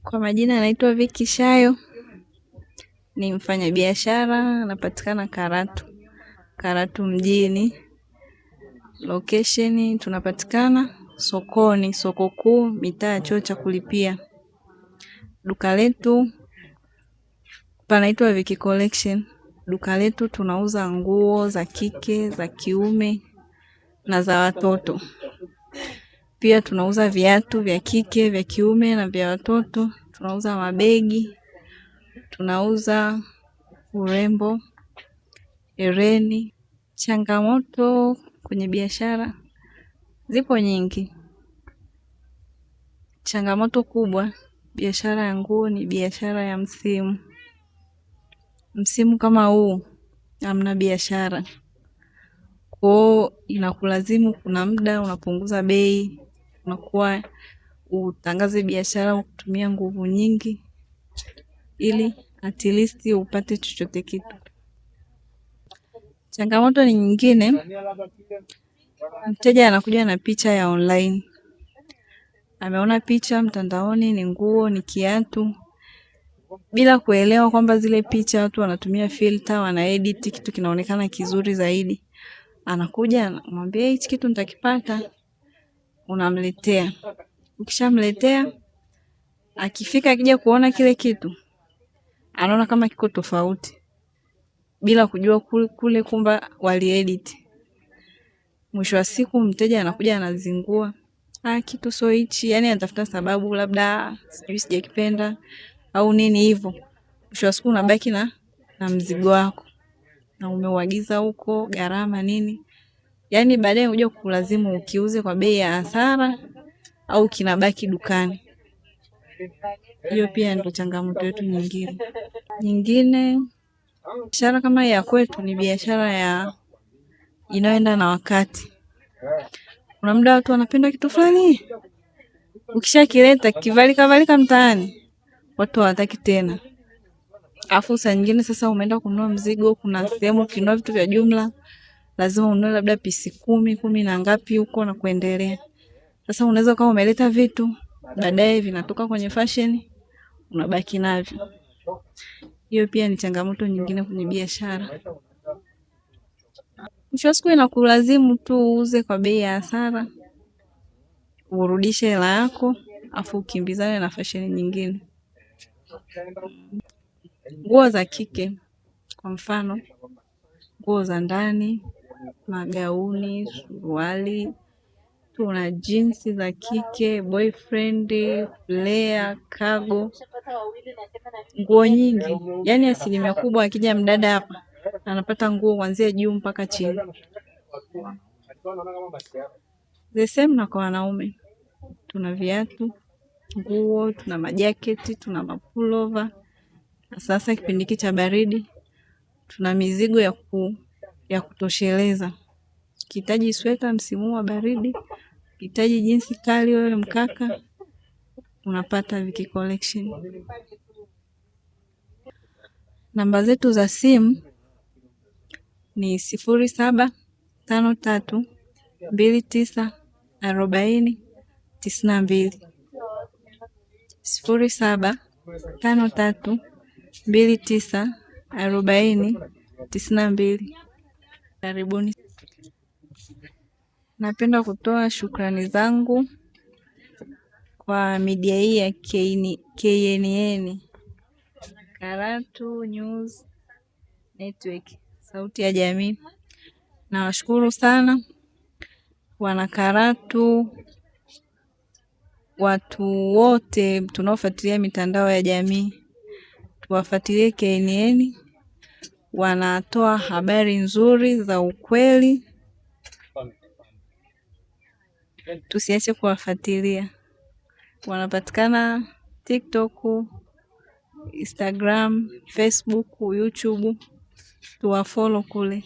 Kwa majina naitwa Vicky Shayo, ni mfanyabiashara, napatikana Karatu mjini. Location tunapatikana sokoni, soko kuu, mitaa chuo cha kulipia. Duka letu panaitwa Vicky Collection. Duka letu tunauza nguo za kike, za kiume na za watoto. Pia tunauza viatu vya kike, vya kiume na vya watoto. Tunauza mabegi, tunauza urembo, hereni. Changamoto kwenye biashara zipo nyingi. Changamoto kubwa, biashara ya nguo ni biashara ya msimu. Msimu kama huu hamna biashara. Kwa inakulazimu kuna muda unapunguza bei, unakuwa utangaze biashara kutumia nguvu nyingi ili at least upate chochote kitu. Changamoto ni nyingine, mteja anakuja na picha ya online. Ameona picha mtandaoni, ni nguo, ni kiatu, bila kuelewa kwamba zile picha watu wanatumia filter, wanaedit kitu kinaonekana kizuri zaidi. Anakuja anamwambia hichi kitu nitakipata, unamletea. Ukishamletea, akifika akija kuona kile kitu, anaona kama kiko tofauti, bila kujua kule kumba waliedit. Mwisho wa siku mteja anakuja anazingua, kitu sio hichi, yani anatafuta sababu labda sijui sijakipenda au nini hivyo. Mwisho wa siku unabaki na mzigo wako na umeuagiza huko, gharama nini, yani baadaye unakuja kulazimu ukiuze kwa bei ya hasara au kinabaki dukani. Hiyo pia ndio changamoto yetu nyingine. Biashara kama ya kwetu ni biashara ya inayoenda na wakati. Kuna muda watu wanapenda kitu fulani, ukishakileta kivalika mtaani watu hawataki tena. Alafu saa nyingine sasa umeenda kununua mzigo, kuna sehemu ukinunua vitu vya jumla lazima ununue labda pisi 10 na ngapi huko na kuendelea. Sasa unaweza kama umeleta vitu baadaye vinatoka kwenye fashion unabaki navyo. Hiyo pia ni changamoto nyingine kwenye biashara. Mwisho wa siku inakulazimu tu uuze kwa bei ya hasara, urudishe hela yako, afu ukimbizane na fashion nyingine. Nguo za kike kwa mfano, nguo za ndani, magauni, suruali, tuna jeans za kike, boyfriend, flare, cargo, nguo nyingi. Yani asilimia kubwa akija mdada hapa anapata nguo kuanzia juu mpaka chini. The same na kwa wanaume. Tuna viatu, nguo, tuna majaketi, tuna mapullover. Sasa kipindi hiki cha baridi tuna mizigo ya kutosheleza. Ukihitaji sweta msimu wa baridi, ukihitaji jinsi kali wewe mkaka, unapata Vicky Collection. Namba zetu za simu ni 0753294092. 0753294092. Karibuni. Napenda kutoa shukrani zangu kwa media hii ya KNN, Karatu News Network, sauti ya jamii. Nawashukuru sana wana Karatu, watu wote tunaofuatilia mitandao ya jamii. Tuwafuatilie KNN, wanatoa habari nzuri za ukweli. Tusiache kuwafuatilia. Wanapatikana TikTok, Instagram, Facebook, YouTube. Tuwafollow kule.